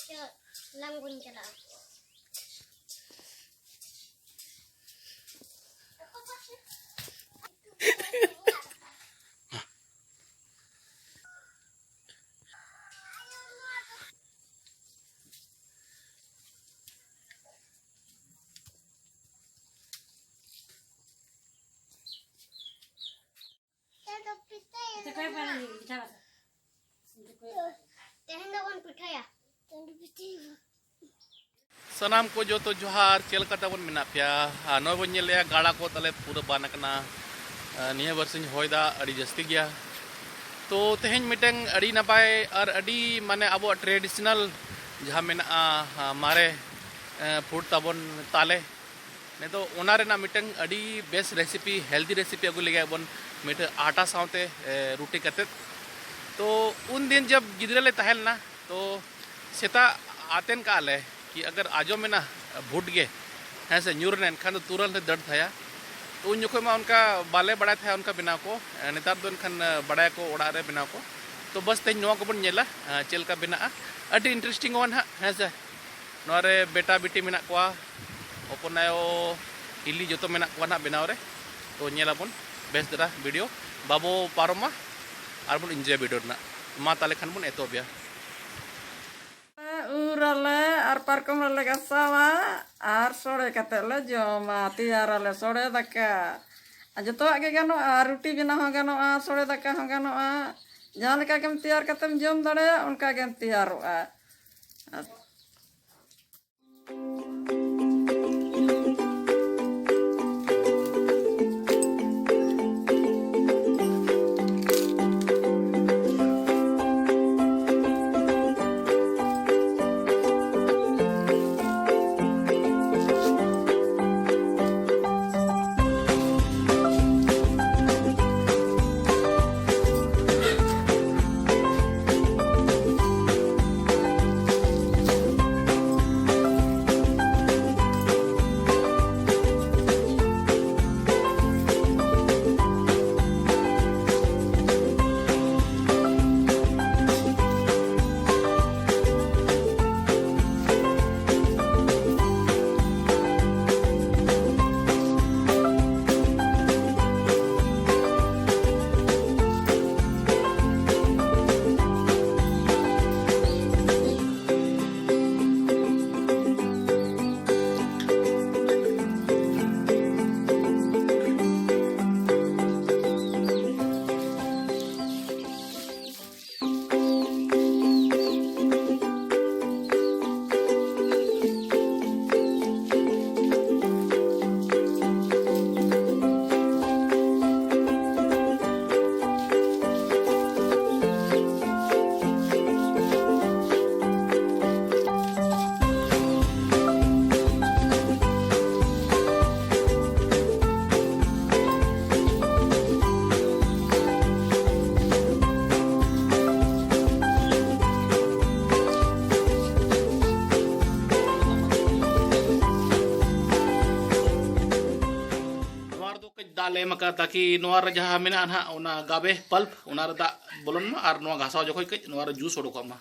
Langgun jalan. Sanam ko joto johar chel kata bon mena pya no bon nyel ya gala ko tale pura banakna niya version hoida adi jasti gya to teheng miteng adi napai ar adi mane abo traditional jaha mena mare food tabon tale ne to onare na miteng adi best recipe healthy recipe agu lega bon mit आटा सावते रोटी करते तो उन दिन जब गिदरे ले तहल ना तो सेता आतेन का ले कि अगर आजो में ना भूट गए ऐसे न्यूर ने खान तो तुरंत दर्द था तो उन जुखो में उनका बाले बड़ा था उनका बिना को नेतार दो खान बड़ा को उड़ा रहे बिना को तो बस तेज नवा को बन नेला चेल का बिना अति इंटरेस्टिंग वन है से नोरे बेटा बेटी मिना को ओपनायो इली जो तो मिना को ना बिना रे तो नेला बन बेस्ट दरा वीडियो बाबो पारोमा आर बन एंजॉय वीडियो ना मा ताले खान बन एतो बिया urale ar parkom le gasawa ar sore kate le joma tiara le sore daka joto age gano ruti bina ho gano sore daka ho gano jahan leka gem tiar katem jom dare onka gem tiaroa ले मका ताकि नोर जहां मेना ना ओना गाबे pulp ओना दा बोलन मा आर नो घासाव जखय कय नोर जूस ओडको मा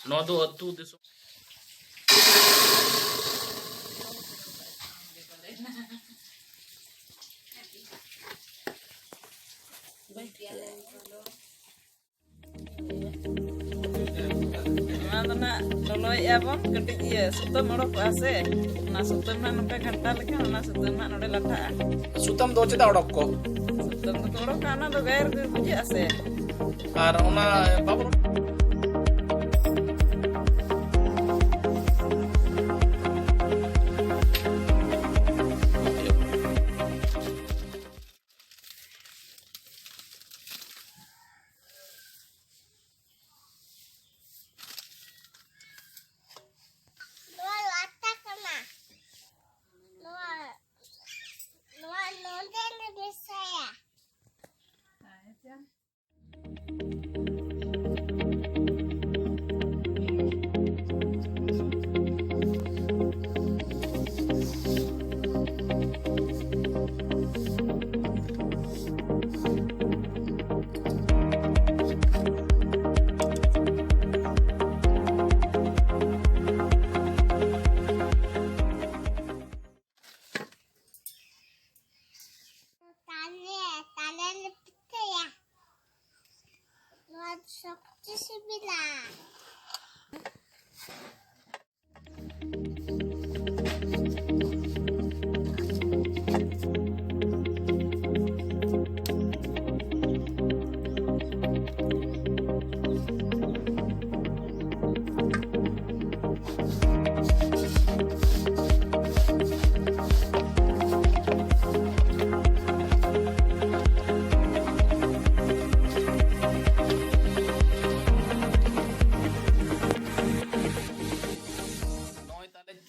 नो दो अतु दिसो na loloy abon keti ye sutam orok ase na sutam na nungka ghanta lekha na sutam na node latha सुतम दो चेदा ओडक को sutam to orok kana do gair ge buje ase आर ओना बाबू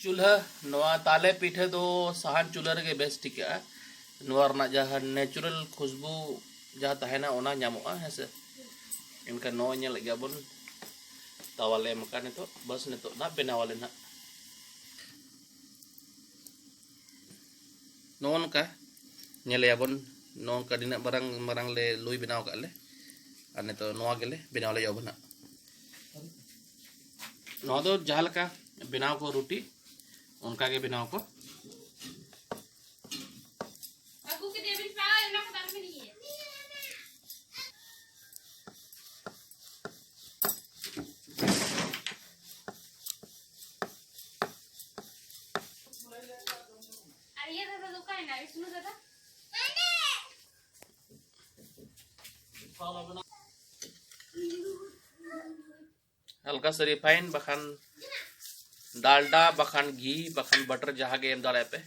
चूल्हा नवा ताले पीठे दो साहन चूल्हा रे बेस टिका नवा रना जहां नेचुरल खुशबू जहां तहना ओना ᱧᱟᱢᱚᱜᱼᱟ हेसे इनका नो ᱧᱮᱞ गया बन तावाले मका नितो बस नितो ना बेनावाले ना नोन का ᱧᱮᱞ याबन नोन का दिना barang barang ले लुई बनाव का ले और नितो नवा गेले बेनावाले याबन नवा दो जहाल का बनाव को रोटी उनका के बनाव को हल्का से रिफाइन बखान डालडा बखान घी बखान बटर जहाँ के डाले पे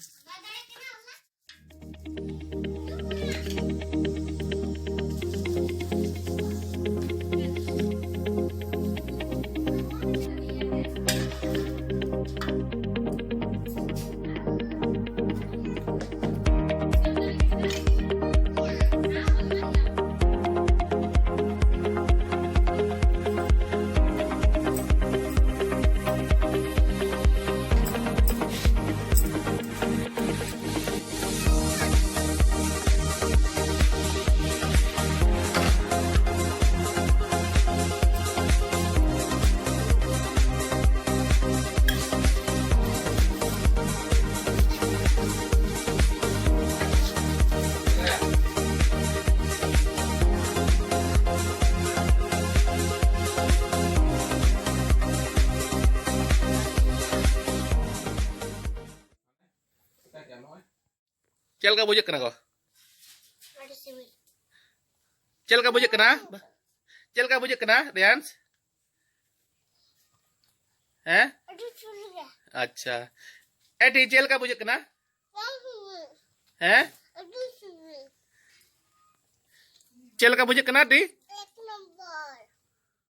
चल का बुझे कना को चल का बुझे कना चल का बुझे कना रियांस हैं अच्छा एटी चल का बुझे कना हैं चल का बुझे कना टी